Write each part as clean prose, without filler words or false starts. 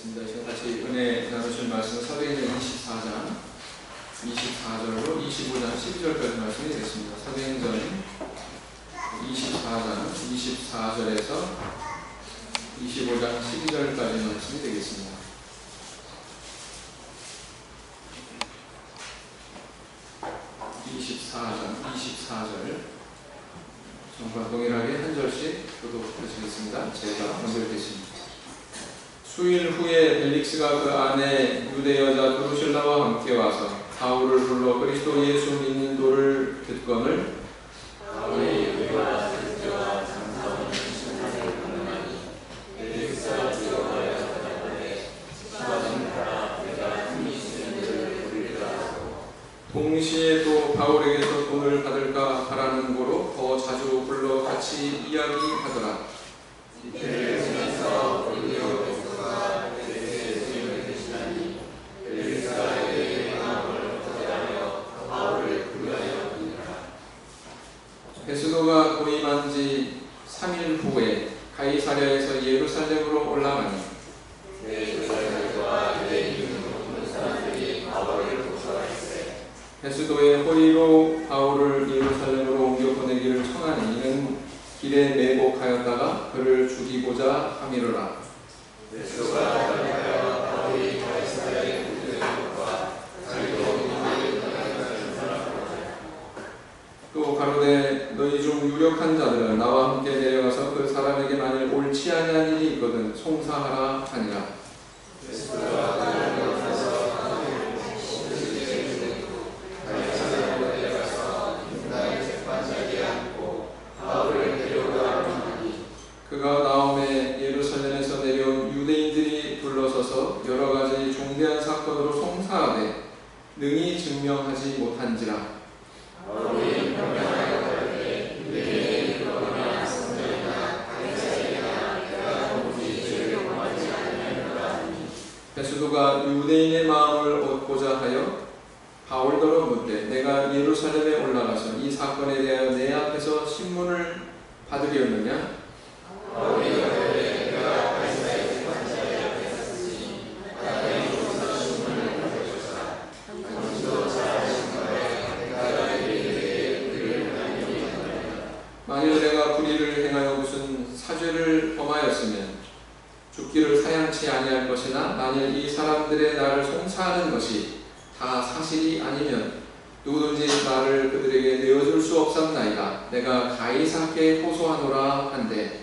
하겠습니다. 지금 같이 은혜 나누실 말씀은 사도행전 24장 24절로 25장 12절까지 말씀이 되겠습니다. 사도행전 24장 24절에서 25장 12절까지 말씀이 되겠습니다. 정과 동일하게 한 절씩 교독하시겠습니다. 제가 먼저 읽겠습니다. 수일 후에 벨릭스가 그 안에 유대 여자 드루실라와 함께 와서 바울을 불러 그리스도 예수 믿는 도를 듣거늘 동시에 또 바울에게서 돈을 받을까 하라는 고로 더 자주 불러 같이 이야기하더라. 베스도가 도임한 지 3일 후에 가이사랴에서 예루살렘으로 올라가니 베스도의 호의로 바울을 예루살렘으로 옮겨 보내기를 청하니 이는 길에 매복하였다가 그를 죽이고자 함이로라. 또 가로되 너희 중 유력한 자들은 나와 함께 내려가서 그 사람에게 만일 옳지 아니한 일이 있거든 송사하라 하니라. 그가 나오매 예루살렘에서 내려온 유대인들이 둘러서서 여러 가지 중대한 사건으로 송사하되 능히 증명하지 못한지라. 베스도가 유대인의 마음을 얻고자 하여 바울더러 묻되 내가 예루살렘에 올라가서 이 사건에 대하여 내 앞에서 신문을 받으려느냐? 만일 내가 불의를 행하여 무슨 사죄를 범하였으면 죽기를 사양치 아니할 것이나 만일 이 사람들의 나를 송사하는 것이 다 사실이 아니면 누구든지 나를 그들에게 내어줄 수 없었나이다. 내가 가이사께 호소하노라 한데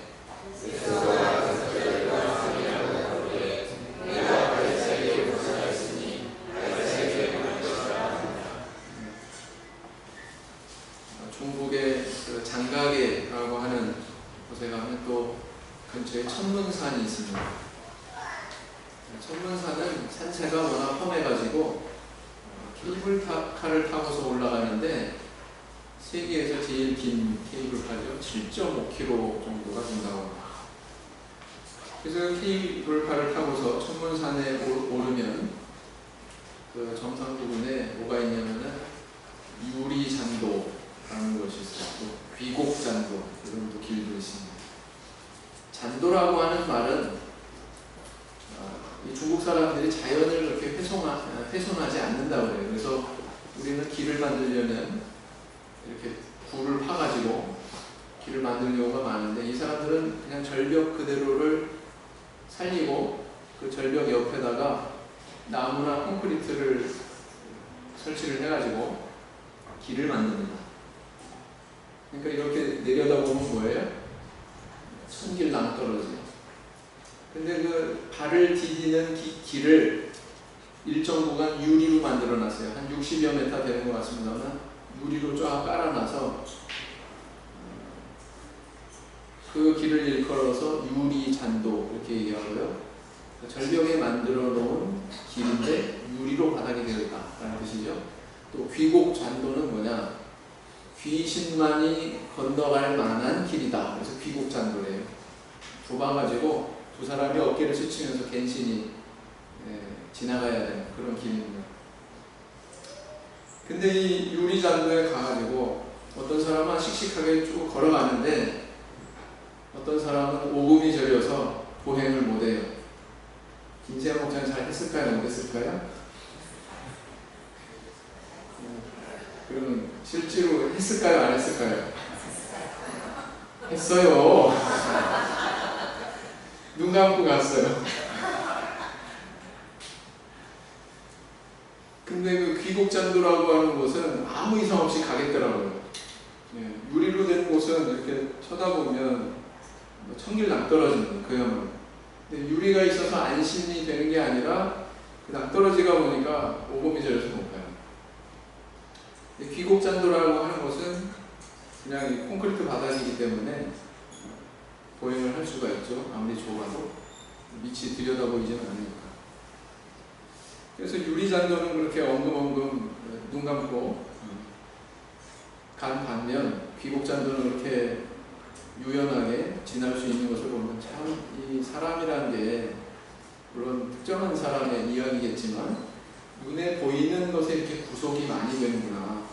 중국의 그 장가계라고 하는 곳에 가면 또 근처에 천문산이 있습니다. 천문산은 산세가 워낙 험해가지고 케이블카를 타고서 올라가는데 세계에서 제일 긴 케이블카죠. 7.5km 정도가 된다고 합니다. 그래서 케이블카를 타고서 천문산에 오르면 그 정상 부분에 뭐가 있냐면은 유리잔도라는 것이 있었고 귀곡잔도 이런 또 길도 있습니다. 잔도라고 하는 말은 이 중국 사람들이 자연을 그렇게 훼손하지 않는다고 해요. 그래서 우리는 길을 만들려면 이렇게 굴을 파가지고 길을 만들 경우가 많은데 이 사람들은 그냥 절벽 그대로를 살리고 그 절벽 옆에다가 나무나 콘크리트를 설치를 해가지고 길을 만듭니다. 그러니까 이렇게 내려다보면 뭐예요? 천길 낭떠러지. 근데 그 발을 디디는 길을 일정 구간 유리로 만들어 놨어요. 한 60여 메타 되는 것 같습니다만 유리로 쫙 깔아놔서 그 길을 일컬어서 유리잔도 이렇게 얘기하고요. 절벽에 만들어 놓은 길인데 유리로 바닥이 되어 있다라는 뜻이죠. 또 귀곡잔도는 뭐냐? 귀신만이 건너갈 만한 길이다. 그래서 귀곡잔도래요. 좁아가지고 두 사람이 어깨를 스치면서 갠신이 지나가야 되는 그런 길입니다. 근데 이 유리잔도에 가가지고 어떤 사람은 씩씩하게 쭉 걸어가는데 어떤 사람은 오금이 저려서 보행을 못해요. 김세영 목사님 잘 했을까요? 못했을까요? 그러면 실제로 했을까요? 안 했을까요? 했어요. 눈 감고 갔어요. 근데 그 귀곡잔도라고 하는 곳은 아무 이상 없이 가겠더라고요. 예, 유리로 된 곳은 이렇게 쳐다보면 천길 낭떠러지는 그야말로. 근데 유리가 있어서 안심이 되는 게 아니라 그 낭떠러지가 보니까 오금이 저려서 못 가요. 귀곡잔도라고 하는 곳은 그냥 이 콘크리트 바닥이기 때문에 보행을 할 수가 있죠. 아무리 좁아도 밑이 들여다보이지는 않으니까. 그래서 유리잔도는 그렇게 엉금엉금 눈 감고 간 반면 귀곡잔도는 그렇게 유연하게 지날 수 있는 것을 보면 참 이 사람이라는 게 물론 특정한 사람의 이야기겠지만 눈에 보이는 것에 이렇게 구속이 많이 되는구나,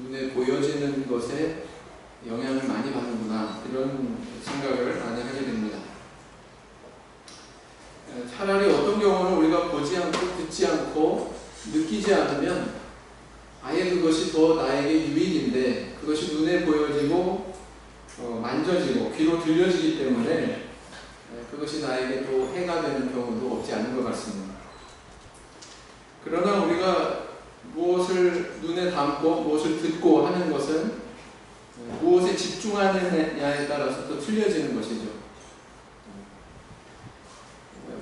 눈에 보여지는 것에 영향을 많이 받는구나, 이런 생각을 많이 하게 됩니다. 차라리 어떤 경우는 우리가 보지 않고 듣지 않고 느끼지 않으면 아예 그것이 더 나에게 유익인데 그것이 눈에 보여지고 만져지고 귀로 들려지기 때문에 그것이 나에게 또 해가 되는 경우도 없지 않은 것 같습니다. 그러나 우리가 무엇을 눈에 담고 무엇을 듣고 하는 것은 무엇에 집중하느냐에 따라서 또 틀려지는 것이죠.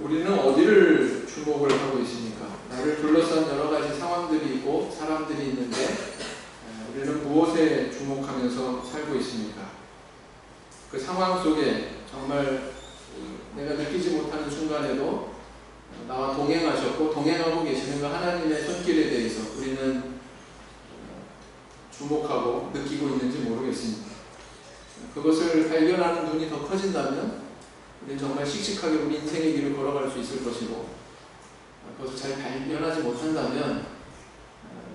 우리는 어디를 주목을 하고 있습니까? 나를 둘러싼 여러 가지 상황들이 있고 사람들이 있는데 우리는 무엇에 주목하면서 살고 있습니까? 그 상황 속에 정말 내가 느끼지 못하는 순간에도 나와 동행하셨고 동행하고 계시는 그 하나님의 손길에 대해서 우리는 주목하고 느끼고 있는지 모르겠습니다. 그것을 발견하는 눈이 더 커진다면 우리는 정말 씩씩하게 우리 인생의 길을 걸어갈 수 있을 것이고, 그것을 잘 발견하지 못한다면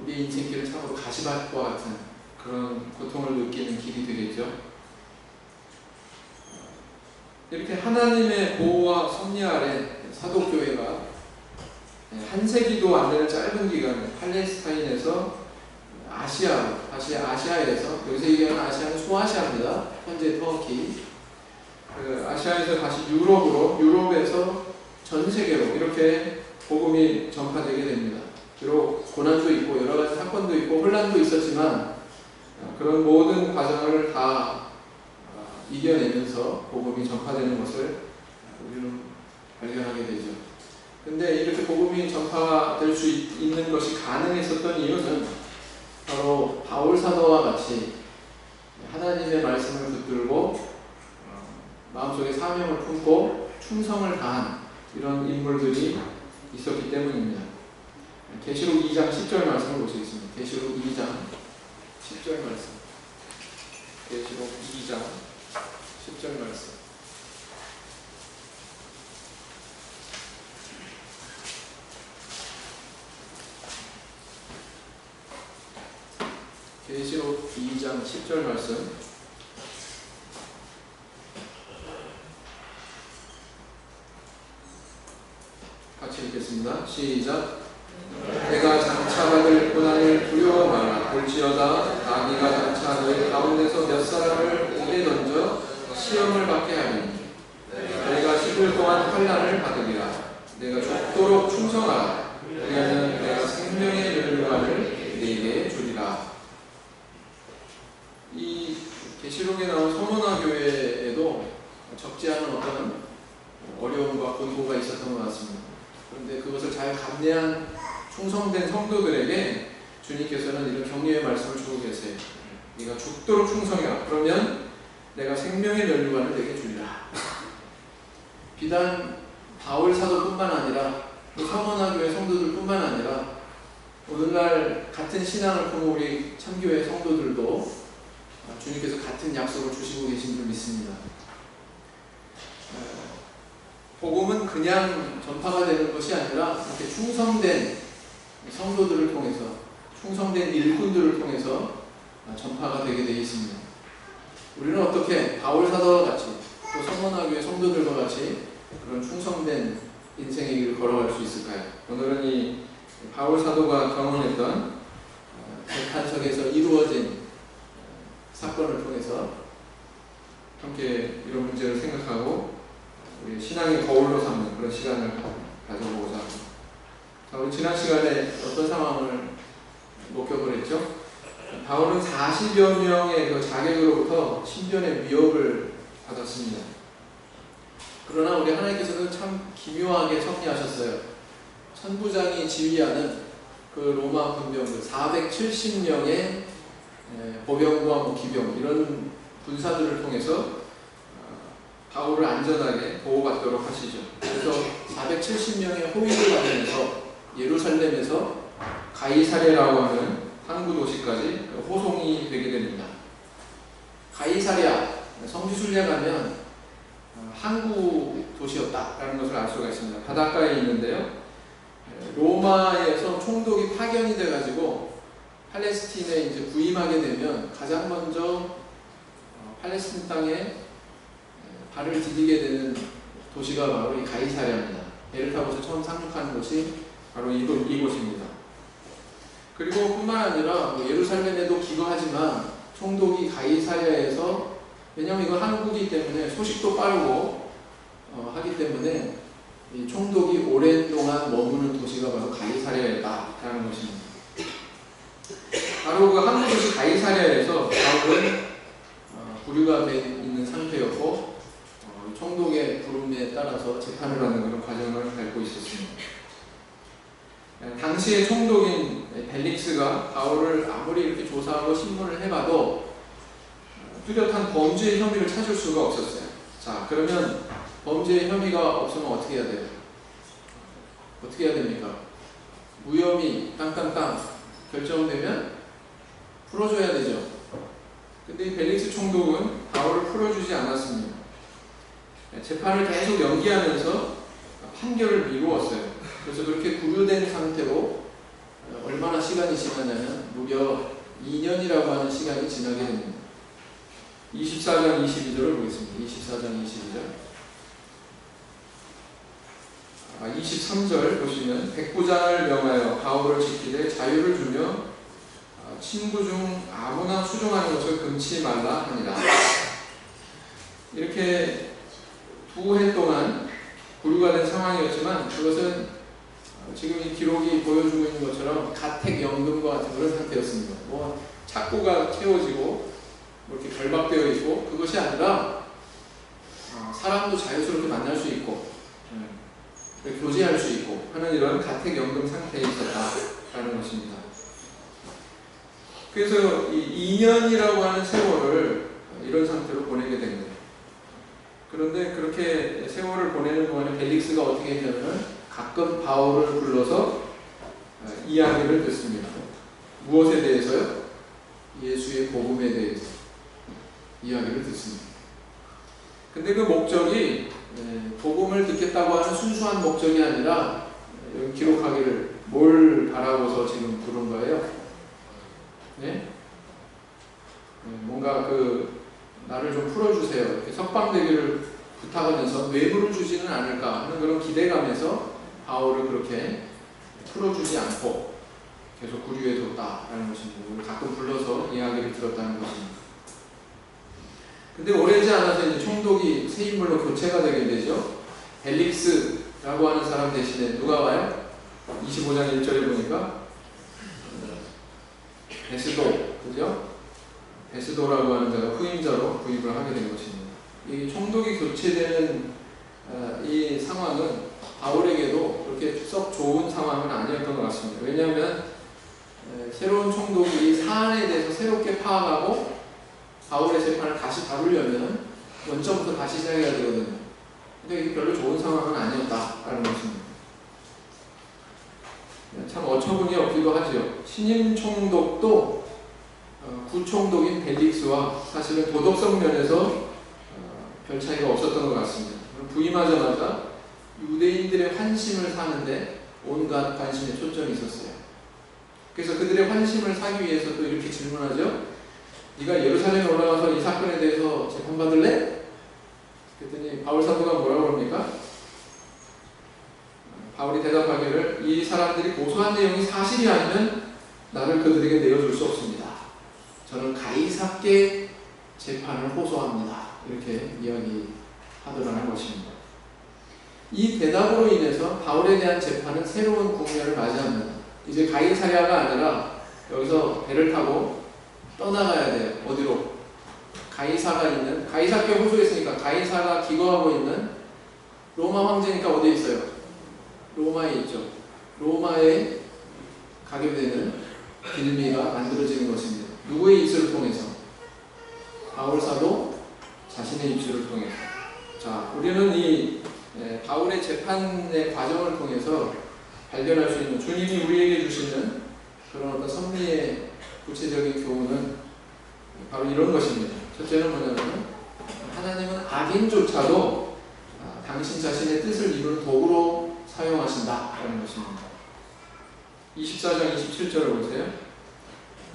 우리 인생길은 참으로 가시밭과 같은 그런 고통을 느끼는 길이 되겠죠. 이렇게 하나님의 보호와 섭리 아래 사도교회가 한 세기도 안 되는 짧은 기간에 팔레스타인에서 아시아로, 다시 아시아에서, 여기서 얘기하는 아시아는 소아시아입니다. 현재 터키. 아시아에서 다시 유럽으로, 유럽에서 전 세계로 이렇게 복음이 전파되게 됩니다. 비록 고난도 있고 여러 가지 사건도 있고 혼란도 있었지만 그런 모든 과정을 다 이겨내면서 복음이 전파되는 것을 우리는 발견하게 되죠. 근데 이렇게 복음이 전파될 수 있는 것이 가능했었던 이유는 바로 바울 사도와 같이 하나님의 말씀을 붙들고 마음속에 사명을 품고 충성을 다한 이런 인물들이 있었기 때문입니다. 계시록 2장 10절 말씀을 보시겠습니다. 계시록 2장 10절 말씀. 계시록 2장 10절 말씀. 계시록 2장 10절 말씀. 같이 읽겠습니다. 시작. 내가 장차받을 고난을 두려워 마라. 볼지어다 나귀가 장차 너희 가운데서 몇 사람을 오게 던져 시험을 받게 하리니 내가 10일 동안 환난을 받으리라. 내가 죽도록 충성하라. 그리하면 내가 생명의 멸류관을 네게 주리라. 이 계시록에 나온 서머나 교회에도 적지 않은 어떤 어려움과 곤고가 있었던 것 같습니다. 그런데 그것을 잘 감내한 충성된 성도들에게 주님께서는 이런 격려의 말씀을 주고 계세요. 네가 죽도록 충성해라. 그러면 내가 생명의 멸류관을 내게 주리라. 비단 바울 사도뿐만 아니라 서머나 교회 성도들뿐만 아니라 오늘날 같은 신앙을 품은 우리 참교회 성도들도 주님께서 같은 약속을 주시고 계신 줄 믿습니다. 복음은 그냥 전파가 되는 것이 아니라 이렇게 충성된 성도들을 통해서, 충성된 일꾼들을 통해서 전파가 되게 되어 있습니다. 우리는 어떻게 바울 사도와 같이 또 서머나 교회 성도들과 같이 그런 충성된 인생의 길을 걸어갈 수 있을까요? 오늘은 이 바울 사도가 경험했던 재판석에서 이루어진 사건을 통해서 함께 이런 문제를 생각하고 우리 신앙의 거울로 삼는 그런 시간을 가져보고자 합니다. 자, 우리 지난 시간에 어떤 상황을 목격을 했죠? 바울은 40여 명의 그 자객으로부터 신변의 위협을 받았습니다. 그러나 우리 하나님께서는 참 기묘하게 섭리하셨어요. 천부장이 지휘하는 그 로마 군병들 470명의 보병과 기병 이런 군사들을 통해서 바울을 안전하게 보호받도록 하시죠. 그래서 470명의 호위를 받으면서 예루살렘에서 가이사랴라고 하는 항구 도시까지 호송이 되게 됩니다. 가이사랴 성지순례 가면 항구 도시였다라는 것을 알 수가 있습니다. 바닷가에 있는데요. 로마에서 총독이 파견이 돼가지고 팔레스틴에 이제 부임하게 되면 가장 먼저 팔레스틴 땅에 발을 디디게 되는 도시가 바로 이 가이사랴입니다. 배를 타고서 처음 상륙하는 곳이 바로 이곳입니다. 그리고 뿐만 아니라 예루살렘에도 기거하지만 총독이 가이사랴에서, 왜냐하면 이건 한국이기 때문에 소식도 빠르고 하기 때문에 이 총독이 오랜 동안 머무는 도시가 바로 가이사랴였다라는 것입니다. 바로 그 항구 도시 가이사랴에서 바울은 부류가 돼 있는 상태였고 총독의 부름에 따라서 재판을 받는 그런 과정을 밟고 있었습니다. 당시의 총독인 벨릭스가 바울을 아무리 이렇게 조사하고 신문을 해봐도 뚜렷한 범죄의 혐의를 찾을 수가 없었어요. 자, 그러면 범죄의 혐의가 없으면 어떻게 해야 돼요? 어떻게 해야 됩니까? 무혐의 땅땅땅 결정되면 풀어줘야 되죠. 근데 이 벨릭스 총독은 바울을 풀어주지 않았습니다. 재판을 계속 연기하면서 판결을 미루었어요. 그래서 그렇게 구류된 상태로 얼마나 시간이 지나냐면 무려 2년이라고 하는 시간이 지나게 됩니다. 24장 22절을 보겠습니다. 24장 22절 23절 보시면 백부장을 명하여 바울을 지키되 자유를 주며 친구 중 아무나 수종하는 것을 금치 말라 하니라. 이렇게 2해 동안 구류가 된 상황이었지만 그것은 지금 이 기록이 보여주고 있는 것처럼 가택연금과 같은 그런 상태였습니다. 뭐 착고가 채워지고 뭐 이렇게 결박되어 있고 그것이 아니라 사람도 자유스럽게 만날 수 있고 교제할 수 있고 하는 이런 가택연금 상태에 있었다라는 것입니다. 그래서 이 2년이라고 하는 세월을 이런 상태로 보내게 됩니다. 그런데 그렇게 세월을 보내는 동안에 벨릭스가 어떻게 했냐면 가끔 바울을 불러서 이야기를 듣습니다. 무엇에 대해서요? 예수의 복음에 대해서 이야기를 듣습니다. 근데 그 목적이 복음을 듣겠다고 하는 순수한 목적이 아니라 여기 기록하기를 뭘 바라고서 지금 부른 거예요? 네? 뭔가 나를 좀 풀어주세요. 이렇게 석방되기를 부탁하면서 뇌물을 주지는 않을까 하는 그런 기대감에서 바울을 그렇게 풀어주지 않고 계속 구류해 뒀다라는 것입니다. 가끔 불러서 이야기를 들었다는 것입니다. 근데 오래지 않아서 이제 총독이 새 인물로 교체가 되게 되죠. 벨릭스라고 하는 사람 대신에 누가 와요? 25장 1절에 보니까 베스도, 그죠? 베스도라고 하는 자가 후임자로 구입을 하게 된 것입니다. 이 총독이 교체되는 이 상황은 바울에게도 그렇게 썩 좋은 상황은 아니었던 것 같습니다. 왜냐하면 새로운 총독이 이 사안에 대해서 새롭게 파악하고 바울의 재판을 다시 다루려면 원점부터 다시 시작해야 되거든요. 근데 이게 별로 좋은 상황은 아니었다라는 것입니다. 참 어처구니 없기도 하죠. 신임 총독도 구총독인 벨릭스와 사실은 도덕성 면에서 별 차이가 없었던 것 같습니다. 부임하자마자 유대인들의 환심을 사는데 온갖 관심에 초점이 있었어요. 그래서 그들의 환심을 사기 위해서 또 이렇게 질문하죠. 네가 예루살렘에 올라가서 이 사건에 대해서 재판받을래? 그랬더니 바울 사도가 뭐라고 합니까? 바울이 대답하기를 이 사람들이 고소한 내용이 사실이 아니면 나를 그들에게 내어줄 수 없습니다. 저는 가이사께 재판을 호소합니다. 이렇게 이야기하더라는 것입니다. 이 대답으로 인해서 바울에 대한 재판은 새로운 국면을 맞이합니다. 이제 가이사랴가 아니라 여기서 배를 타고 떠나가야 돼요. 어디로? 가이사가 있는, 가이사께 호소했으니까 가이사가 기거하고 있는 로마 황제니까 어디에 있어요? 로마에 있죠. 로마에 가게 되는 빌미가 만들어지는 것입니다. 누구의 입술을 통해서? 바울 사도 자신의 입술을 통해서. 자, 우리는 이 바울의 재판의 과정을 통해서 발견할 수 있는 주님이 우리에게 주시는 그런 어떤 섭리의 구체적인 교훈은 바로 이런 것입니다. 첫째는 뭐냐면 하나님은 악인조차도 당신 자신의 뜻을 이루는 도구로 사용하신다라는 것입니다. 24장 27절을 보세요.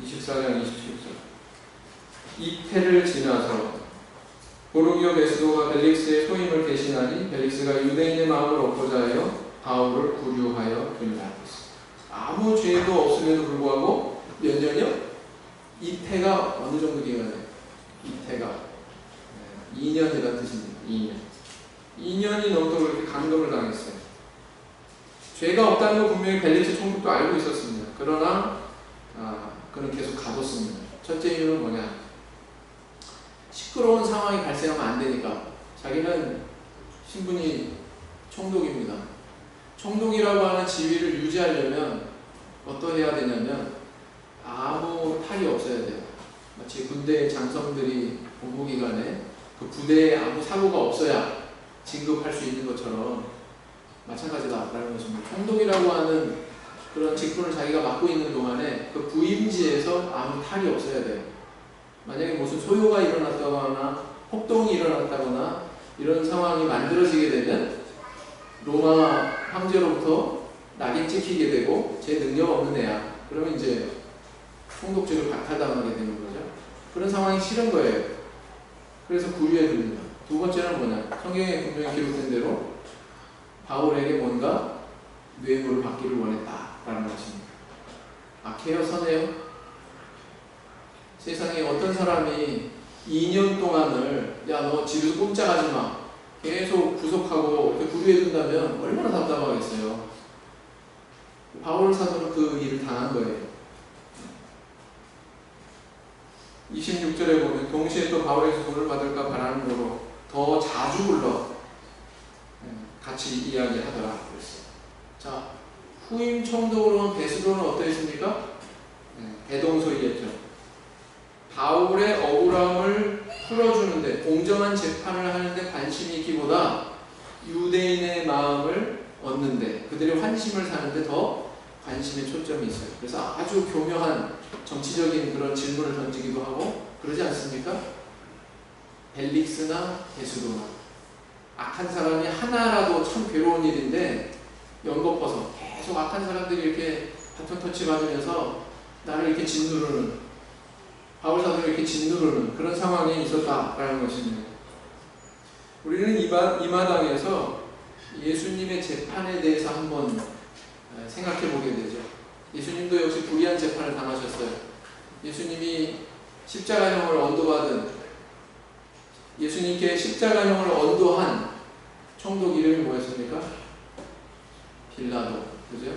24장 27절. 이태를 지나서 보르기오 베스도가 벨릭스의 소임을 대신하니 벨릭스가 유대인의 마음을 얻고자 하여 바울을 구류하여 두니라. 아무 죄도 없음에도 불구하고 몇 년이요? 이태가 어느 정도 기간이에요? 이태가 2년이라는 뜻입니다. 2년이 넘도록 이렇게 감동을 당했어요. 죄가 없다는 거 분명히 벨릭스 총독도 알고 있었습니다. 그러나 그는 계속 가뒀습니다. 첫째 이유는 뭐냐? 시끄러운 상황이 발생하면 안 되니까. 자기는 신분이 총독입니다. 총독이라고 하는 지위를 유지하려면 어떠해야 되냐면 아무 탈이 없어야 돼요. 마치 군대 장성들이 복무기간에 그 부대에 아무 사고가 없어야 진급할 수 있는 것처럼 마찬가지다라는 것입니다. 총독이라고 하는 그런 직분을 자기가 맡고 있는 동안에 그 부임지에서 아무 탈이 없어야 돼요. 만약에 무슨 소요가 일어났다거나 폭동이 일어났다거나 이런 상황이 만들어지게 되면 로마 황제로부터 낙인 찍히게 되고 제 능력 없는 애야. 그러면 이제 총독직을 박탈당하게 되는 거죠. 그런 상황이 싫은 거예요. 그래서 구류해 둡니다. 두 번째는 뭐냐? 성경에 분명히 기록된 대로 바울에게 뭔가 뇌물을 받기를 원했다라는 것입니다. 악해요? 선해요? 세상에 어떤 사람이 2년 동안을 야 너 집에서 꼼짝하지 마 계속 구속하고 구류해 둔다면 얼마나 답답하겠어요. 바울 사도는 그 일을 당한 거예요. 26절에 보면 동시에 또 바울에게서 돈을 받을까 바라는 거로 더 자주 불러 같이 이야기하더라 그랬어요. 자, 후임 총독으로는 베스도는 어떠했습니까? 대동소이했죠. 바울의 억울함을 풀어주는데 공정한 재판을 하는데 관심이 있기보다 유대인의 마음을 얻는데 그들의 환심을 사는데 더 관심의 초점이 있어요. 그래서 아주 교묘한 정치적인 그런 질문을 던지기도 하고 그러지 않습니까? 벨릭스나 베스도나 악한 사람이 하나라도 참 괴로운 일인데 연거퍼서 계속 악한 사람들이 이렇게 바톤 터치 받으면서 나를 이렇게 짓누르는 바울 사도를 이렇게 짓누르는 그런 상황이 있었다라는 것입니다. 우리는 이 마당에서 예수님의 재판에 대해서 한번 생각해 보게 되죠. 예수님도 역시 불의한 재판을 당하셨어요. 예수님이 십자가형을 언도받은 예수님께 십자가형을 언도한 총독 이름이 뭐였습니까? 빌라도. 그죠?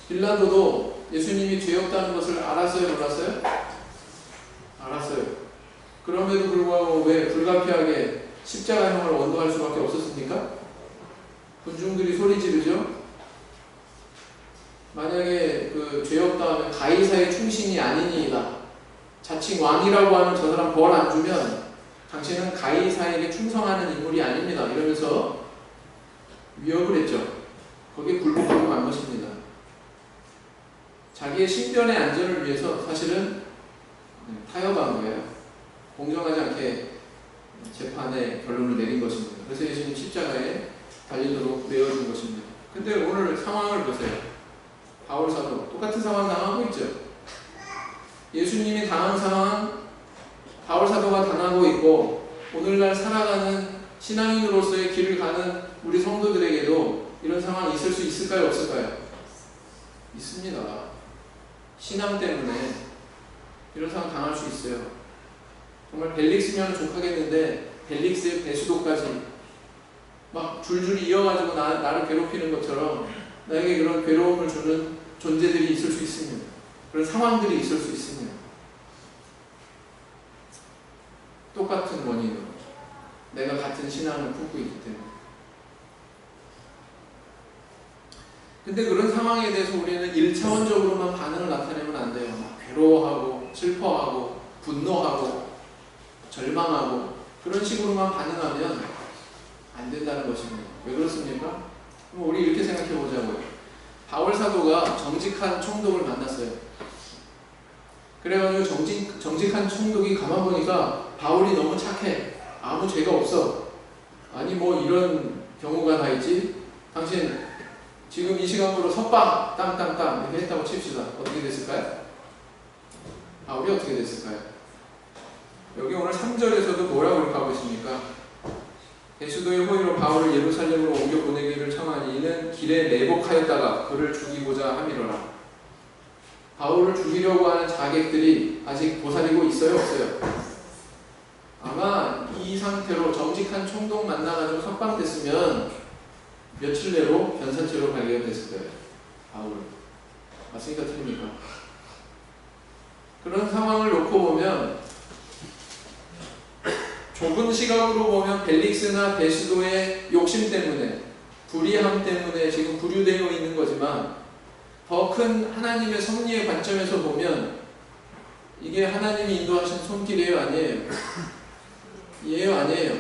빌라도도 예수님이 죄 없다는 것을 알았어요? 몰랐어요? 알았어요. 그럼에도 불구하고 왜 불가피하게 십자가형을 언도할 수밖에 없었습니까? 군중들이 소리 지르죠? 만약에 그 죄 없다 하면 가이사의 충신이 아니니이다. 자칭 왕이라고 하는 저 사람 벌 안 주면 당신은 가이사에게 충성하는 인물이 아닙니다. 이러면서 위협을 했죠. 거기에 굴복하고 만 것입니다. 자기의 신변의 안전을 위해서 사실은 타협한 거예요. 공정하지 않게 재판의 결론을 내린 것입니다. 그래서 예수님 십자가에 달리도록 내어준 것입니다. 근데 오늘 상황을 보세요. 바울 사도 똑같은 상황 당하고 있죠. 예수님이 당한 상황 바울 사도가 당하고 있고 오늘날 살아가는 신앙인으로서의 길을 가는 우리 성도들에게도 이런 상황이 있을 수 있을까요? 없을까요? 있습니다. 신앙 때문에 이런 상황 당할 수 있어요. 정말 벨릭스면 족하겠는데 벨릭스의 베수도까지 막 줄줄이 이어가지고 나를 괴롭히는 것처럼 나에게 그런 괴로움을 주는 존재들이 있을 수 있습니다. 그런 상황들이 있을 수 있습니다. 똑같은 원인으로 내가 같은 신앙을 품고 있기 때문에. 근데 그런 상황에 대해서 우리는 1차원적으로만 반응을 나타내면 안 돼요. 막 괴로워하고 슬퍼하고 분노하고 절망하고 그런 식으로만 반응하면 안 된다는 것입니다. 왜 그렇습니까? 그럼 우리 이렇게 생각해 보자고요. 바울 사도가 정직한 총독을 만났어요. 그래가지고 정직한 총독이 가만 보니까 바울이 너무 착해. 아무 죄가 없어. 아니 뭐 이런 경우가 다 있지. 당신 지금 이 시간으로 석방 땅땅땅 이렇게 했다고 칩시다. 어떻게 됐을까요? 바울이 어떻게 됐을까요? 여기 오늘 3절에서도 뭐라고 그렇게 하고 있습니까? 베수도의 호의로 바울을 예루살렘으로 옮겨 보내기를 청하니 이는 길에 매복하였다가 그를 죽이고자 함이로라. 바울을 죽이려고 하는 자객들이 아직 보살이고 있어요? 없어요? 아마 이 상태로 정직한 총독 만나가지고 석방됐으면 며칠 내로 변산죄로 발견됐을 거예요. 바울은. 맞습니까? 틀립니까? 그런 상황을 놓고 보면 좁은 시각으로 보면 벨릭스나 베수도의 욕심 때문에 불의함 때문에 지금 부류되어 있는 거지만 더 큰 하나님의 섭리의 관점에서 보면 이게 하나님이 인도하신 손길이에요? 아니에요? 이에요? 아니에요?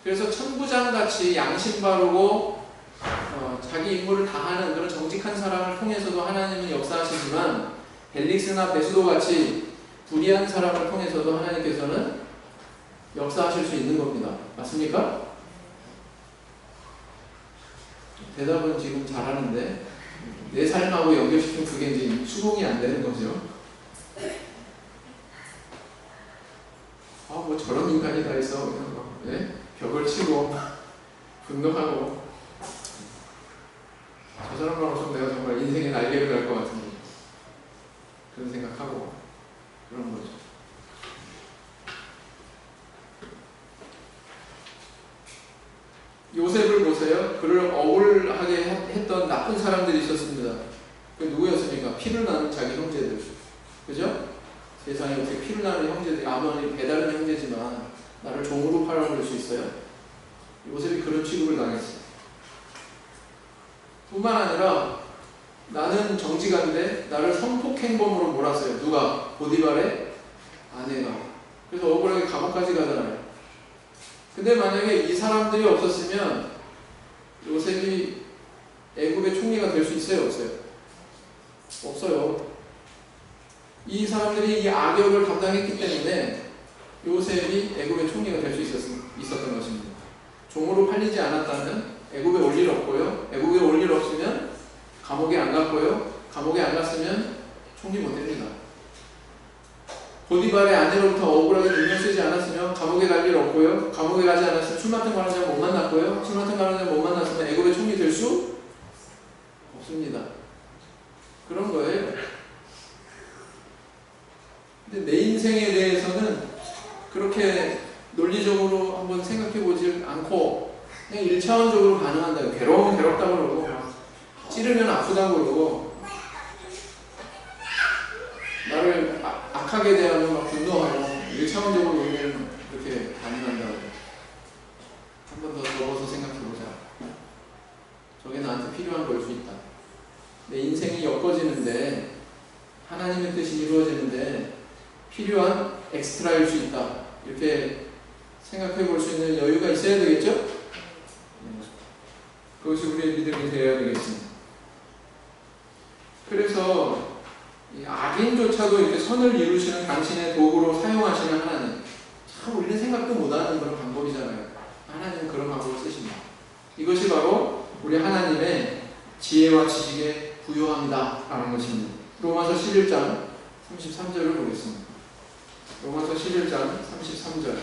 그래서 천부장같이 양심 바르고 자기 임무를 다하는 그런 정직한 사람을 통해서도 하나님은 역사하시지만 벨릭스나 베수도같이 불의한 사람을 통해서도 하나님께서는 역사하실 수 있는 겁니다. 맞습니까? 대답은 지금 잘하는데 내 삶하고 연결시키면 그게 이제 수긍이 안 되는 거죠. 아, 뭐 저런 인간이 다 있어. 그냥 막, 예? 벽을 치고 분노하고 저 사람으로서 내가 정말 인생의 날개를 달 것 같은 그런 생각하고 그런 거죠. 요셉을 보세요. 그를 억울하게 했던 나쁜 사람들이 있었습니다. 그 누구였습니까? 피를 나는 자기 형제들. 그죠? 세상에 어떻게 피를 나는 형제들이 아무리 배다른 형제지만 나를 종으로 팔아버릴 수 있어요? 요셉이 그런 취급을 당했어요. 뿐만 아니라 나는 정직한데 나를 성폭행범으로 몰았어요. 누가? 보디발의 아내가. 그래서 억울하게 감옥까지 가잖아요. 근데 만약에 이 사람들이 없었으면 요셉이 애굽의 총리가 될 수 있어요? 없어요? 없어요. 이 사람들이 이 악역을 감당했기 때문에 요셉이 애굽의 총리가 될 수 있었던 것입니다. 종으로 팔리지 않았다면 애굽에 올 일 없고요. 애굽에 올 일 없으면 감옥에 안 갔고요. 감옥에 안 갔으면 총리 못 됩니다. 보디발의 아내로부터 억울하게 능력 쓰지 않았으면 감옥에 갈 일 없고요. 감옥에 가지 않았으면 술 맡은 관원장 못 만났고요. 술 맡은 관원장 못 만났으면 애굽의 총리 될 수 없습니다. 그런 거예요. 근데 내 인생에 대해서는 그렇게 논리적으로 한번 생각해 보지 않고 그냥 1차원적으로 반응한다. 괴로우면 괴롭다고 그러고 찌르면 아프다고 그러고 나를 악하게 대하면 막 분노하고 1차원적으로 우리는 그렇게 반응한다고. 한 번 더 접어서 생각해보자. 저게 나한테 필요한 걸 수 있다. 내 인생이 엮어지는데 하나님의 뜻이 이루어지는데 필요한 엑스트라일 수 있다. 이렇게 생각해 볼 수 있는 여유가 있어야 되겠죠? 그것이 우리의 믿음이 되어야 되겠습니다. 그래서 이 악인조차도 이렇게 선을 이루시는 당신의 도구로 사용하시는 하나님, 참 우리는 생각도 못하는 그런 방법이잖아요. 하나님은 그런 방법을 쓰십니다. 이것이 바로 우리 하나님의 지혜와 지식의 부요함이다 라는 것입니다. 로마서 11장 33절을 보겠습니다. 로마서 11장 33절.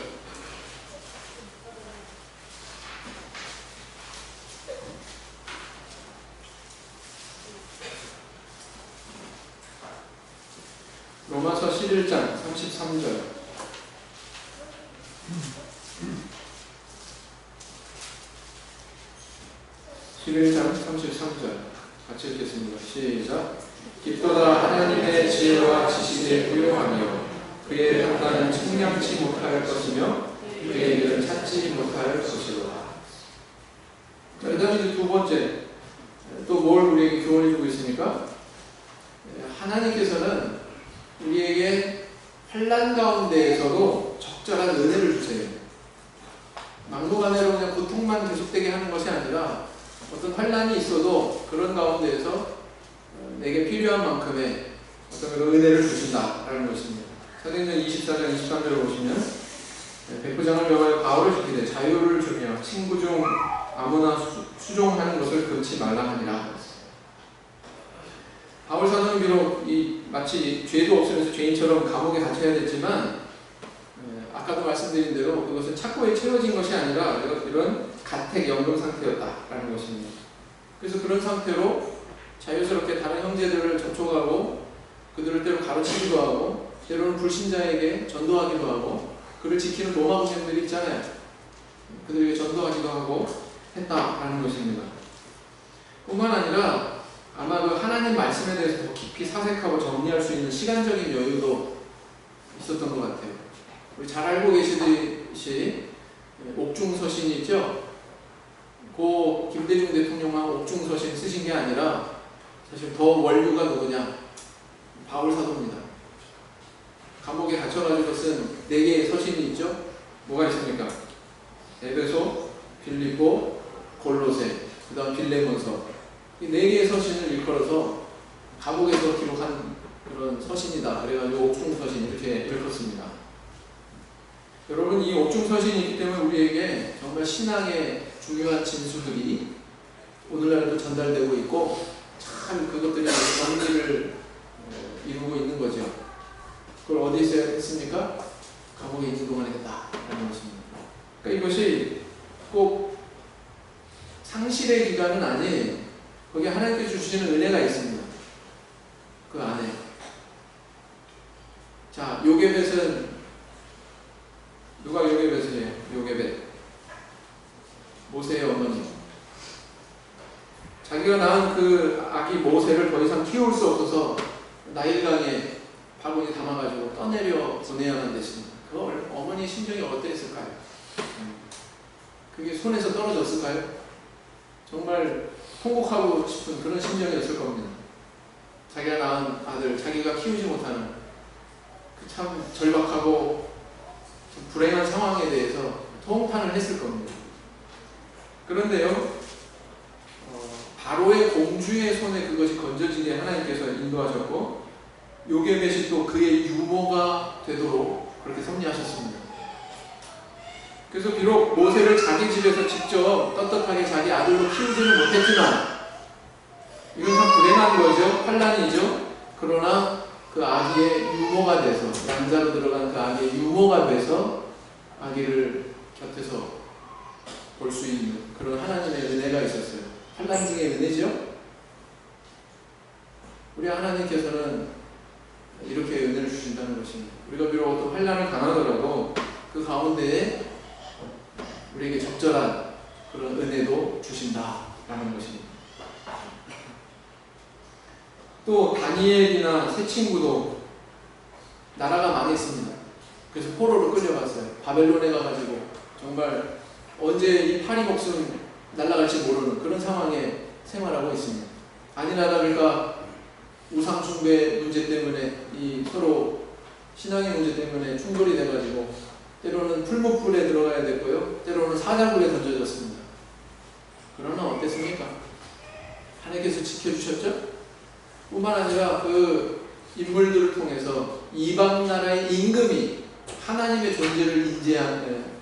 로마서 11장 33절. 같이 읽겠습니다. 시작. 깊도다 하나님의 지혜와 지식에 부요하며 그의 판단은 측량치 못할 것이며 그의 일은 찾지 못할 것이로다. 그 다음에 이제 두 번째, 또 뭘 우리에게 교훈해 주고 있습니까? 하나님께서는 우리에게 환난 가운데에서도 적절한 은혜를 주세요. 막무가내로 그냥 고통만 계속되게 하는 것이 아니라 어떤 환난이 있어도 그런 가운데에서 내게 필요한 만큼의 어떤 그런 은혜를 주신다라는 것입니다. 사도행전 24장 23절을 보시면 백부장을 명하여 바울을 시키되 자유를 주며 친구 중 아무나 수종하는 것을 금치 말라 하니라. 바울 사도는 비록 마치 죄도 없으면서 죄인처럼 감옥에 갇혀야 됐지만 아까도 말씀드린 대로 그것은 착고에 채워진 것이 아니라 이런 가택 연금 상태였다라는 것입니다. 그래서 그런 상태로 자유스럽게 다른 형제들을 접촉하고 그들을 때로 가르치기도 하고 때로는 불신자에게 전도하기도 하고 그를 지키는 로마 군인들이 있잖아요. 그들에게 전도하기도 하고 했다라는 것입니다. 뿐만 아니라 아마 그 하나님 말씀에 대해서 더 깊이 사색하고 정리할 수 있는 시간적인 여유도 있었던 것 같아요. 우리 잘 알고 계시듯이 옥중서신이 있죠? 고 김대중 대통령만 옥중서신 쓰신 게 아니라 사실 더 원류가 누구냐? 바울 사도입니다. 감옥에 갇혀가지고 쓴 4개의 서신이 있죠? 뭐가 있습니까? 에베소, 빌립보, 골로새, 그 다음 빌레몬서. 이 4개의 서신을 일컬어서 감옥에서 기록한 그런 서신이다. 그래가지고 옥중서신 이렇게 일컫습니다. 여러분, 이 옥중서신이 있기 때문에 우리에게 정말 신앙의 중요한 진수들이 오늘날에도 전달되고 있고 참 그것들이 정리를 이루고 있는 거죠. 그걸 어디서 했습니까? 감옥에 있는 동안에 했다라는 것입니다. 그러니까 이것이 꼭 상실의 기간은 아닌 거기에 하나님께서 주시는 은혜가 있습니다. 그 안에. 자, 요게벳은 누가 요게벳이에요? 요게벳. 모세의 어머니. 자기가 낳은 그 아기 모세를 더 이상 키울 수 없어서 나일강에 바구니 담아가지고 떠내려 보내야만 됐습니다. 그 어머니의 심정이 어땠을까요? 그게 손에서 떨어졌을까요? 정말 통곡하고 싶은 그런 심정이었을 겁니다. 자기가 낳은 아들, 자기가 키우지 못하는 그 참 절박하고 좀 불행한 상황에 대해서 통탄을 했을 겁니다. 그런데요, 바로의 공주의 손에 그것이 건져지게 하나님께서 인도하셨고 요게벳이 또 그의 유모가 되도록 그렇게 섭리하셨습니다. 그래서 비록 모세를 자기 집에서 직접 떳떳하게 자기 아들로 키우지는 못했지만 이건 참 불행한 거죠. 환난이죠. 그러나 그 아기의 유모가 돼서 양자로 들어간 그 아기의 유모가 돼서 아기를 곁에서 볼 수 있는 그런 하나님의 은혜가 있었어요. 환난 중에 은혜죠. 우리 하나님께서는 이렇게 은혜를 주신다는 것입니다. 우리가 비록 어떤 환난을 당하더라도 그 가운데에 우리에게 적절한 그런 은혜도 주신다라는 것입니다. 또 다니엘이나 세 친구도 나라가 망했습니다. 그래서 포로로 끌려갔어요. 바벨론에 가가지고 정말 언제 이 파리 목숨 날아갈지 모르는 그런 상황에 생활하고 있습니다. 아니나 다를까 우상 숭배 문제 때문에 이 서로 신앙의 문제 때문에 충돌이 돼가지고 때로는 풀무불에 들어가야 됐고요. 때로는 사자굴에 던져졌습니다. 그러나 어땠습니까? 하나님께서 지켜주셨죠? 뿐만 아니라 그 인물들을 통해서 이방 나라의 임금이 하나님의 존재를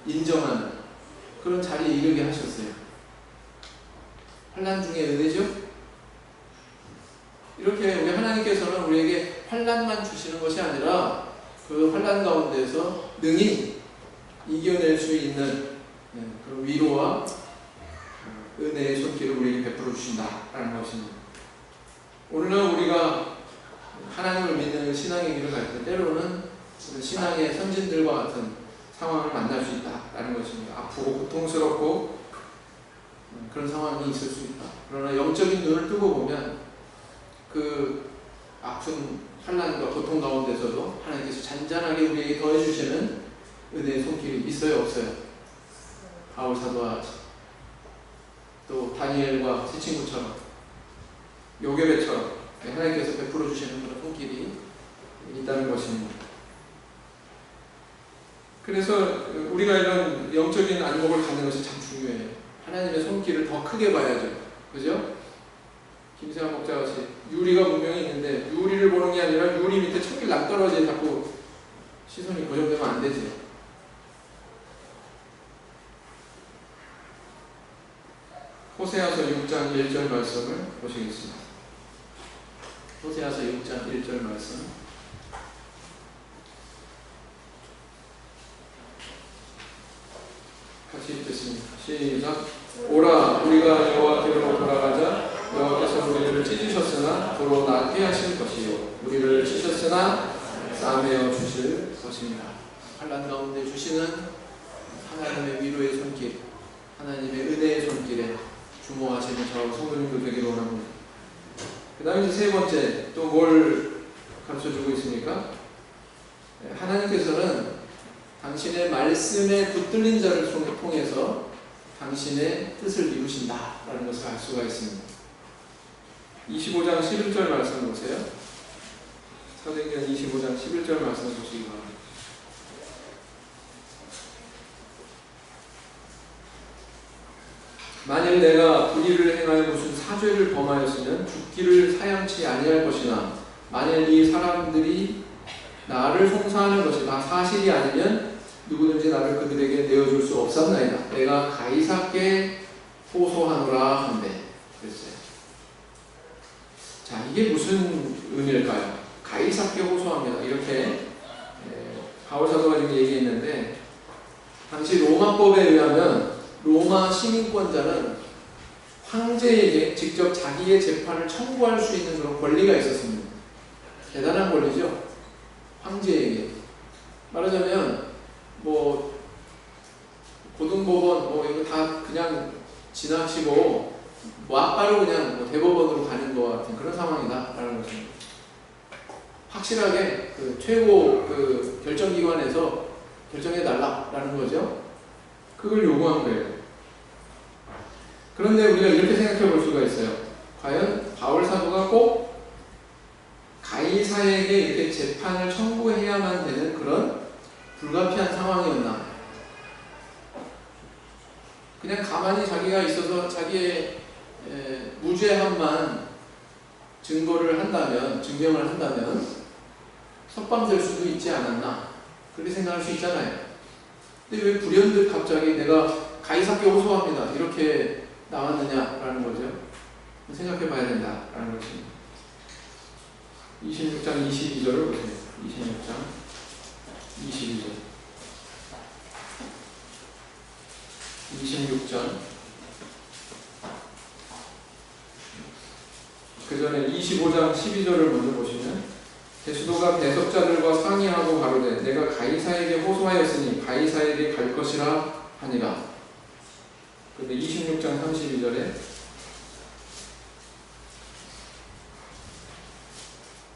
인정하는 그런 자리에 이르게 하셨어요. 환난 중에 은혜죠? 이렇게 우리 하나님께서는 우리에게 환난만 주시는 것이 아니라 그 환난 가운데서 능히 이겨낼 수 있는 그런 위로와 은혜의 손길을 우리에게 베풀어 주신다라는 것입니다. 오늘은 우리가 하나님을 믿는 신앙의 길을 갈 때 때로는 신앙의 선진들과 같은 상황을 만날 수 있다라는 것입니다. 아프고 고통스럽고 그런 상황이 있을 수 있다. 그러나 영적인 눈을 뜨고 보면 그 아픈 환난과 고통 가운데서도 하나님께서 잔잔하게 우리에게 더해주시는 은혜의 손길이 있어요, 없어요? 바울 사도와 또 다니엘과 세 친구처럼 요괴배처럼 하나님께서 베풀어 주시는 그런 손길이 있다는 것입니다. 그래서 우리가 이런 영적인 안목을 갖는 것이 참 중요해요. 하나님의 손길을 더 크게 봐야죠. 그죠? 김세환 목자같이 유리가 분명히 있는데 유리를 보는 게 아니라 유리 밑에 천길 낭떠러지에 자꾸 시선이 고정되면 안 되지. 호세아서 6장 1절 말씀을 보시겠습니다. 호세아서 6장 1절 말씀 같이 읽겠습니다. 시작. 오라 우리가 여호와께로 돌아가자. 여호와께서 우리를 찢으셨으나 도로 낫게 하실 것이요 우리를 치셨으나 싸매어 주실 것입니다. 환난 가운데 주시는 하나님의 위로의 손길, 하나님의 은혜의 손길에 주목하시는 저와 성도님도 되기를 원합니다. 그 다음에 세 번째 또 뭘 가르쳐주고 있습니까? 하나님께서는 당신의 말씀에 붙들린 자를 통해서 당신의 뜻을 이루신다라는 것을 알 수가 있습니다. 25장 11절 말씀 보세요. 사도행전 25장 11절 말씀 보시기 바랍니다. 만일 내가 불의를 행하여 무슨 사죄를 범하였으면 죽기를 사양치 아니할 것이나 만일 이 사람들이 나를 송사하는 것이 다 사실이 아니면 누구든지 나를 그들에게 내어줄 수 없었나이다. 내가 가이사께 호소하노라 한대 그랬어요. 자, 이게 무슨 의미일까요? 가이사께 호소합니다. 이렇게 바울 사도가 지금 얘기했는데 당시 로마법에 의하면 로마 시민권자는 황제에게 직접 자기의 재판을 청구할 수 있는 그런 권리가 있었습니다. 대단한 권리죠. 황제에게. 말하자면 뭐 고등법원 뭐 이거 다 그냥 지나치고 맞바로 그냥 뭐 대법원으로 가는 것 같은 그런 상황이다라는 것입니다. 확실하게 그 최고 그 결정기관에서 결정해달라라는 거죠. 그걸 요구한 거예요. 그런데 우리가 이렇게 생각해 볼 수가 있어요. 과연 바울 사도가 꼭 가이사에게 이렇게 재판을 청구해야만 되는 그런 불가피한 상황이었나? 그냥 가만히 자기가 있어서 자기의 무죄함만 증거를 한다면, 증명을 한다면 석방될 수도 있지 않았나? 그렇게 생각할 수 있잖아요. 근데 왜 불현듯 갑자기 내가 가이사께 호소합니다 이렇게 나왔느냐라는 거죠. 생각해 봐야 된다라는 것입니다. 26장 22절을 보세요. 26장 22절 26장 그 전에 25장 12절을 먼저 보시면 베스도가 배석자들과 상의하고 가로되 내가 가이사에게 호소하였으니 가이사에게 갈 것이라 하니라. 그런데 26장 32절에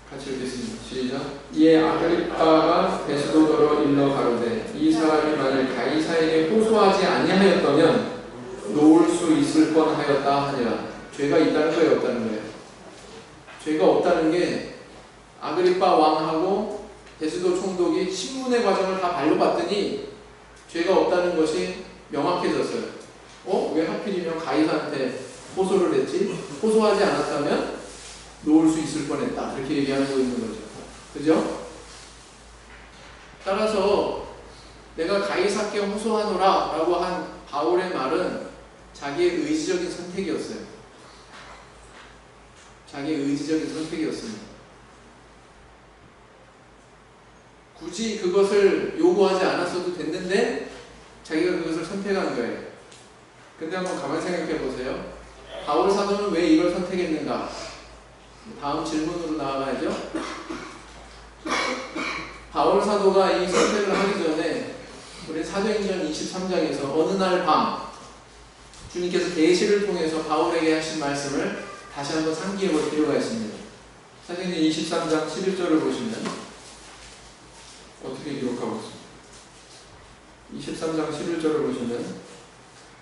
같이 읽겠습니다. 시작. 이에 아그리빠가 베스도더러 일러 가로되 이 사람이 만일 가이사에게 호소하지 아니하였다면 놓을 수 있을 뻔하였다 하니라. 죄가 있다는 거예요, 없다는 거예요? 죄가 없다는 게 아그리빠 왕하고 베스도 총독이 신문의 과정을 다 발로봤더니 죄가 없다는 것이 명확해졌어요. 왜 하필이면 가이사한테 호소를 했지? 호소하지 않았다면 놓을 수 있을 뻔했다. 그렇게 얘기하고 있는 거죠. 그죠? 따라서 내가 가이사께 호소하노라 라고 한 바울의 말은 자기의 의지적인 선택이었어요. 자기의 의지적인 선택이었습니다. 굳이 그것을 요구하지 않았어도 됐는데 자기가 그것을 선택한 거예요. 근데 한번 가만히 생각해 보세요. 바울 사도는 왜 이걸 선택했는가? 다음 질문으로 나아가야죠. 바울 사도가 이 선택을 하기 전에 우리 사도행전 23장에서 어느 날 밤 주님께서 계시를 통해서 바울에게 하신 말씀을 다시 한번 상기해 볼 필요가 있습니다. 사도행전 23장 11절을 보시면 어떻게 기록하고 있습니다. 23장 11절을 보시면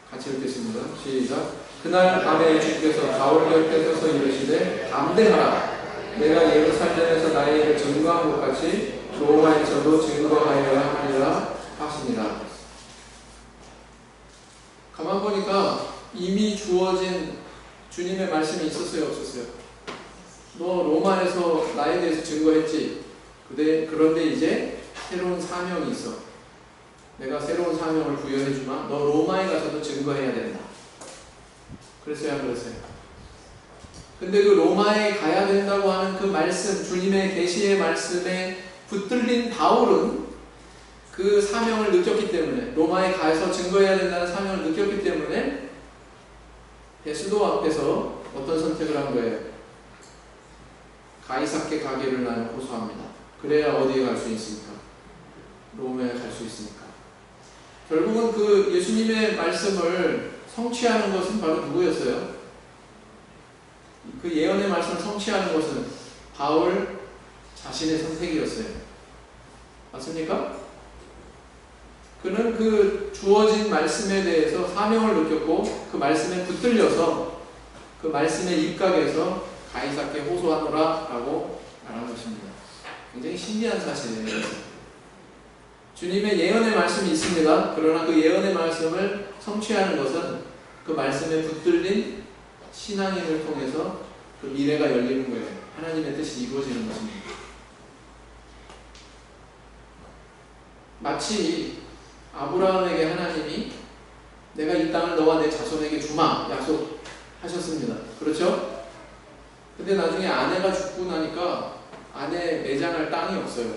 같이 읽겠습니다. 시작. 그날 밤에 주께서 바울 곁에 서서 이르시되 담대하라. 내가 예루살렘에서 나의 일을 증거한 것 같이 로마에서도 증거하여야 하리라 하시니라. 가만 보니까 이미 주어진 주님의 말씀이 있었어요, 없었어요? 너 로마에서 나에 대해서 증거했지. 그런데 이제 새로운 사명이 있어. 내가 새로운 사명을 부여해주마. 너 로마에 가서도 증거해야 된다. 그랬어요, 안 그랬어요? 근데 그 로마에 가야 된다고 하는 그 말씀, 주님의 계시의 말씀에 붙들린 바울은 그 사명을 느꼈기 때문에, 로마에 가서 증거해야 된다는 사명을 느꼈기 때문에 베스도 앞에서 어떤 선택을 한 거예요? 가이사께 가기를 나는 호소합니다. 그래야 어디에 갈 수 있습니까? 로마에 갈 수 있으니까. 결국은 그 예수님의 말씀을 성취하는 것은 바로 누구였어요? 그 예언의 말씀을 성취하는 것은 바울 자신의 선택이었어요. 맞습니까? 그는 그 주어진 말씀에 대해서 사명을 느꼈고 그 말씀에 붙들려서 그 말씀의 입각에서 가이사께 호소하노라 라고 말한 것입니다. 굉장히 신기한 사실이에요. 주님의 예언의 말씀이 있습니다. 그러나 그 예언의 말씀을 성취하는 것은 그 말씀에 붙들린 신앙인을 통해서 그 미래가 열리는 거예요. 하나님의 뜻이 이루어지는 것입니다. 마치 아브라함에게 하나님이 내가 이 땅을 너와 내 자손에게 주마 약속하셨습니다. 그렇죠? 근데 나중에 아내가 죽고 나니까 아내 매장할 땅이 없어요.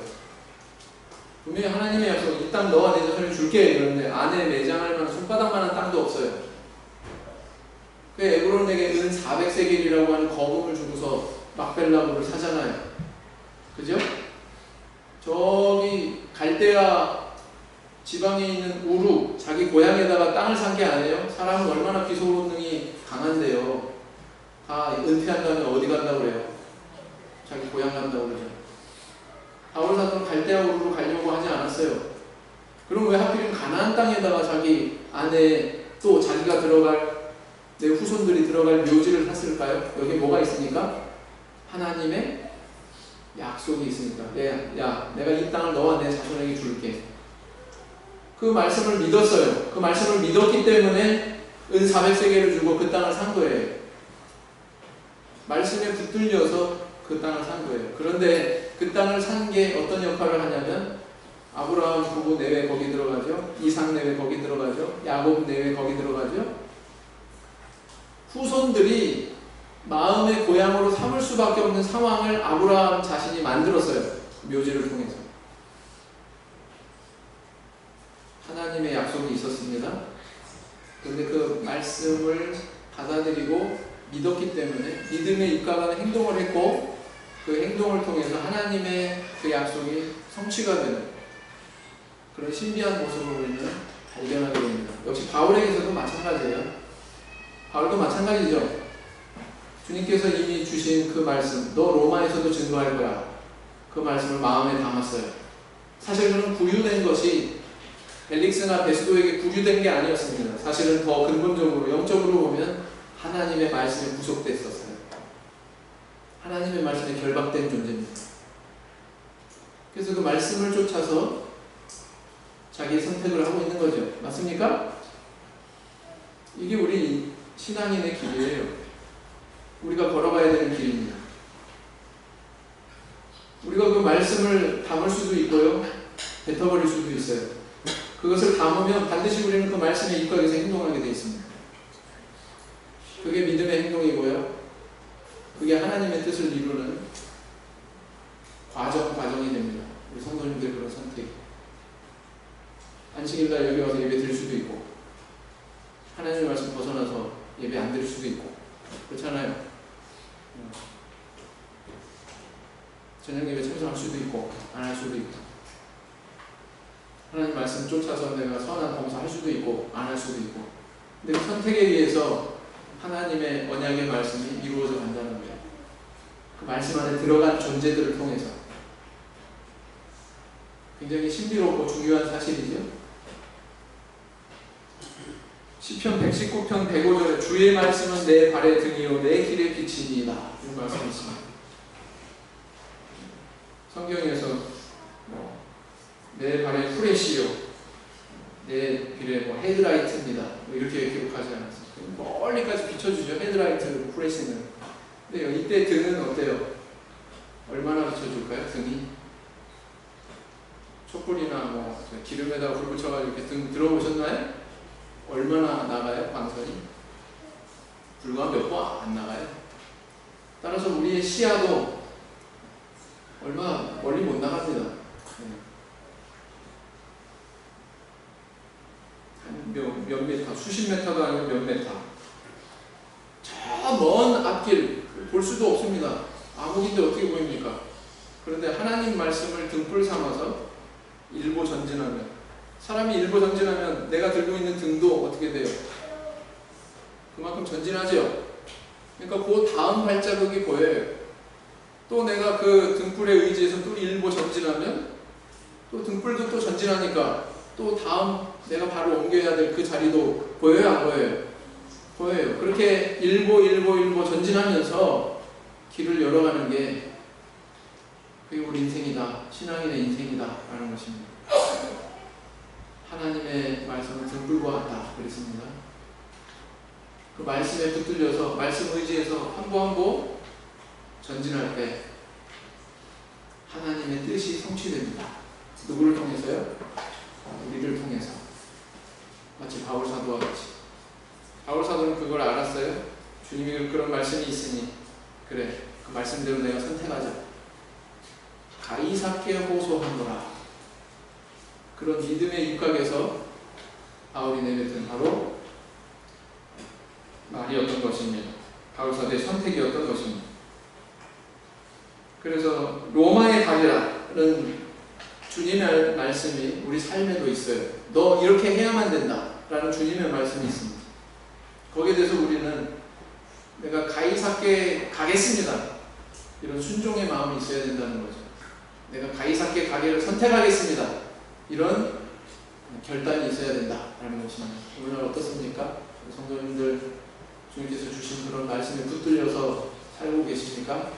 분명히 하나님의 약속, 이 땅 너와 내 자손에게 줄게 이러는데 아내 매장할 만한 손바닥만한 땅도 없어요. 그 에브론에게 은 400세겔이라고 하는 거금을 주고서 막벨라고를 사잖아요. 그죠? 저기 갈대아 지방에 있는 우루, 자기 고향에다가 땅을 산 게 아니에요? 사람은 얼마나 기소론능이 강한데요. 다 은퇴한 다음에 어디 간다고 그래요? 자기 고향 간다고 그러죠. 바울 사도는 갈대아 우루로 가려고 하지 않았어요. 그럼 왜 하필이면 가나안 땅에다가 자기 아내 또 자기가 들어갈 내 후손들이 들어갈 묘지를 샀을까요? 여기 뭐가 있으니까? 하나님의 약속이 있으니까. 야, 내가 이 땅을 너와 내 자손에게 줄게. 그 말씀을 믿었어요. 그 말씀을 믿었기 때문에 은 400세겔을 주고 그 땅을 산 거예요. 말씀에 붙들려서 그 땅을 산 거예요. 그런데 그 땅을 산 게 어떤 역할을 하냐면 아브라함 부부 내외 거기 들어가죠. 이삭 내외 거기 들어가죠. 야곱 내외 거기 들어가죠. 후손들이 마음의 고향으로 삼을 수밖에 없는 상황을 아브라함 자신이 만들었어요. 묘지를 통해서. 하나님의 약속이 있었습니다. 그런데 그 말씀을 받아들이고 믿었기 때문에 믿음에 입각하는 행동을 했고 그 행동을 통해서 하나님의 그 약속이 성취가 되는 그런 신비한 모습을 우리는 발견하게 됩니다. 역시 바울에게서도 마찬가지예요. 바울도 마찬가지죠. 주님께서 이미 주신 그 말씀, 너 로마에서도 증거할 거야. 그 말씀을 마음에 담았어요. 사실 그는 구유된 것이 벨릭스나 베스도에게 구유된 게 아니었습니다. 사실은 더 근본적으로 영적으로 보면 하나님의 말씀에 구속됐었어요. 하나님의 말씀에 결박된 존재입니다. 그래서 그 말씀을 쫓아서 자기의 선택을 하고 있는 거죠. 맞습니까? 이게 우리 신앙인의 길이에요. 우리가 걸어가야 되는 길입니다. 우리가 그 말씀을 담을 수도 있고요. 뱉어버릴 수도 있어요. 그것을 담으면 반드시 우리는 그 말씀에 입각해서 행동하게 되어 있습니다. 그게 믿음의 행동이고요. 그게 하나님의 뜻을 이루는 과정이 됩니다. 우리 성도님들 그런 선택이. 안식일날 여기 와서 예배 드릴 수도 있고 하나님의 말씀 벗어나서 예배 안 드릴 수도 있고 그렇잖아요. 저녁 예배 참석할 수도 있고 안 할 수도 있고, 하나님 말씀 쫓아서 내가 선한 봉사 할 수도 있고 안 할 수도 있고, 근데 그 선택에 의해서 하나님의 언약의 말씀이 이루어져 간다는 거예요. 그 말씀 안에 들어간 존재들을 통해서. 굉장히 신비롭고 중요한 사실이죠. 시편 119편 105절에 주의 말씀은 내 발의 등이요 내 길의 빛이니이다, 이런 말씀이 있습니다. 성경에서 내 발의 프레시요 내 길의 헤드라이트입니다, 이렇게 기록하지 않았습니다. 멀리까지 비춰주죠, 헤드라이트 프레시는. 근데 이때 등은 어때요? 얼마나 비춰줄까요? 등이 촛불이나 기름에다가 불 붙여가지고 이렇게 등 들어보셨나요? 얼마나 나가요? 광선이? 불과 몇 번 안 나가요. 따라서 우리의 시야도 얼마 멀리 못 나갑니다. 몇 메타, 수십 메타도 아니고 몇 메타. 저 먼 앞길 볼 수도 없습니다. 암흑인데 어떻게 보입니까? 그런데 하나님 말씀을 등불 삼아서 일보 전진하면, 사람이 일보 전진하면 내가 들고 있는 등도 어떻게 돼요? 그만큼 전진하죠. 그러니까 그 다음 발자국이 보여요. 또 내가 그 등불에 의지해서 또 일보 전진하면 또 등불도 또 전진하니까 또 다음 내가 바로 옮겨야 될 그 자리도 보여요, 안 보여요? 보여요. 그렇게 일보 전진하면서 길을 열어가는 게 그게 우리 인생이다, 신앙인의 인생이다 라는 것입니다. 하나님의 말씀은 등불과 같다 그랬습니다. 그 말씀에 붙들려서 말씀 의지해서 한 보 한 보 전진할 때 하나님의 뜻이 성취됩니다. 누구를 통해서요? 우리를 통해서. 마치 바울 사도와 같이. 바울 사도는 그걸 알았어요. 주님이 그런 말씀이 있으니 그래, 그 말씀대로 내가 선택하자. 가이사께 호소하노라. 그런 믿음의 육각에서 바울이 내뱉은 바로 말이었던 것입니다. 바울 사도의 선택이었던 것입니다. 그래서 로마에 가리라는 주님의 말씀이 우리 삶에도 있어요. 너 이렇게 해야만 된다 라는 주님의 말씀이 있습니다. 거기에 대해서 우리는 내가 가이사께 가겠습니다, 이런 순종의 마음이 있어야 된다는 거죠. 내가 가이사께 가기를 선택하겠습니다, 이런 결단이 있어야 된다라는 것입니다. 오늘 어떻습니까? 성도님들, 주님께서 주신 그런 말씀에 붙들려서 살고 계십니까?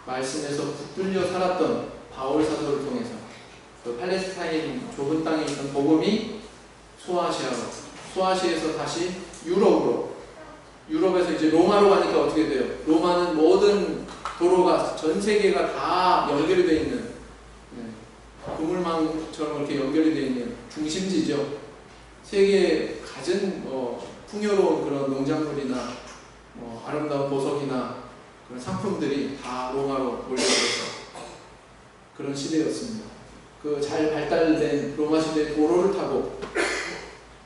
말씀에서 붙들려 살았던 바울 사도를 통해서 그 팔레스타인 좁은 땅에 있던 복음이 소아시아에서 다시 유럽으로, 유럽에서 이제 로마로 가니까 어떻게 돼요? 로마는 모든 도로가, 전 세계가 다 연결이 되어 있는, 그물망처럼 이렇게 연결이 되어 있는 중심지죠. 세계에 가진 풍요로운 그런 농작물이나 아름다운 보석이나 그런 상품들이 다 로마로 몰려들어서 그런 시대였습니다. 그 잘 발달된 로마 시대의 도로를 타고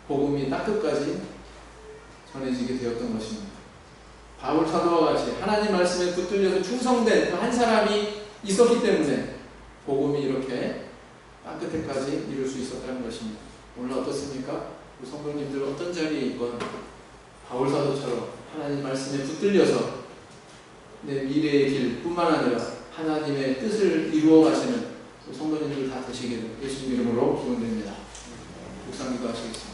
복음이 땅끝까지 전해지게 되었던 것입니다. 바울 사도와 같이 하나님 말씀에 붙들려서 충성된 그 한 사람이 있었기 때문에 복음이 이렇게 땅끝에까지 이룰 수 있었다는 것입니다. 오늘 어떻습니까? 우리 성도님들 어떤 자리에 있건 바울 사도처럼 하나님 말씀에 붙들려서 내 미래의 길 뿐만 아니라 하나님의 뜻을 이루어 가시는 성도님들 다 되시기를 예수님 이름으로 기원드립니다. 묵상 기도하시겠습니다.